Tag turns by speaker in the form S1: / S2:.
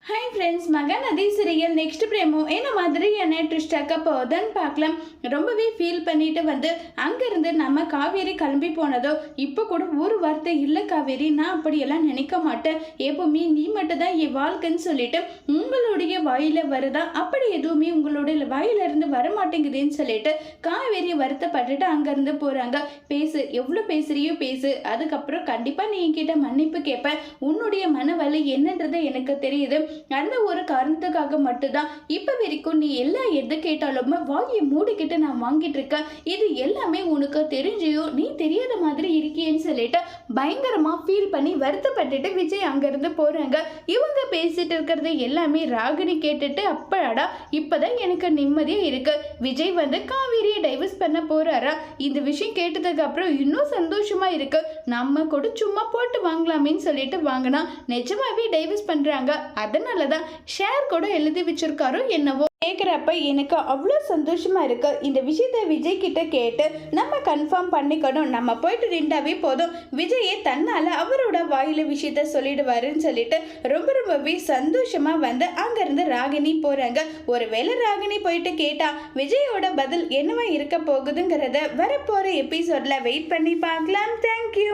S1: Hi friends, Mahanadi serial next பிரேமோ என்ன மாதிரியான twist ஆக்க போகுதுன்னு பார்க்கலாம். ரொம்பவே ஃபீல் பண்ணிட்டு வந்து அங்கேருந்து நம்ம காவேரி கிளம்பி போனதோ இப்போ கூட ஒரு வார்த்தை இல்லை காவேரி, நான் அப்படியெல்லாம் நினைக்க மாட்டேன், எப்பவுமே நீ மட்டும் தான் என் வாழ்க்கைன்னு சொல்லிட்டு உங்களுடைய வாயில வருதா, அப்படி எதுவுமே உங்களுடைய வாயிலிருந்து வர மாட்டேங்குதுன்னு சொல்லிட்டு காவேரி வருத்தப்பட்டுட்டு அங்கேருந்து போகிறாங்க. பேசு, எவ்வளோ பேசுறியோ பேசு, அதுக்கப்புறம் கண்டிப்பாக நீ என்கிட்ட மன்னிப்பு கேட்பேன், உன்னுடைய மனவலி என்னன்றது எனக்கு தெரியுது, அந்த ஒரு காரணத்துக்காக மட்டும்தான் இப்ப வரைக்கும் நீ எல்லா எது கேட்டாலும் வாயை மூடிக்கிட்டு நான் வாங்கிட்டு இருக்கேன், இது எல்லாமே உனக்கு தெரிஞ்சியோ நீ தெரியாத மாதிரி இருக்கியேன்னு சொல்லிட்டு பயங்கரமா ஃபீல் பண்ணி வருத்தப்பட்டுட்டு விஜய் அங்கிருந்து போறாங்க. இவங்க பேசிட்டு இருக்கிறது எல்லாமே ராகினி கேட்டுட்டு அப்படாடா இப்பதான் எனக்கு நிம்மதியா இருக்கு, விஜய் வந்து காவேரியை டைவர்ஸ் பண்ண போறாரா, இந்த விஷயம் கேட்டதுக்கு அப்புறம் இன்னும் சந்தோஷமா இருக்கு, நம்ம கூட சும்மா போட்டு வாங்கலாமேன்னு சொல்லிட்டு வாங்கினா நிஜமாவே டைவர்ஸ் பண்றாங்க, அதனாலதான் ஷேர் கூட எழுதி வச்சிருக்காரோ என்னவோ. கேட்குறப்ப எனக்கு அவ்வளோ சந்தோஷமா இருக்கு, இந்த விஷயத்த விஜய் கிட்ட கேட்டு நம்ம கன்ஃபார்ம் பண்ணிக்கணும், நம்ம போயிட்டு நின்றாவே போதும், விஜயே தன்னால அவரோட வாயில விஷயத்த சொல்லிடுவாருன்னு சொல்லிட்டு ரொம்பவே சந்தோஷமா வந்து அங்கிருந்து ராகினி போறாங்க. ஒருவேளை ராகினி போயிட்டு கேட்டா விஜயோட பதில் என்னவா இருக்க போகுதுங்கிறத வரப்போற எபிசோட்ல வெயிட் பண்ணி பார்க்கலாம். தேங்க்யூ.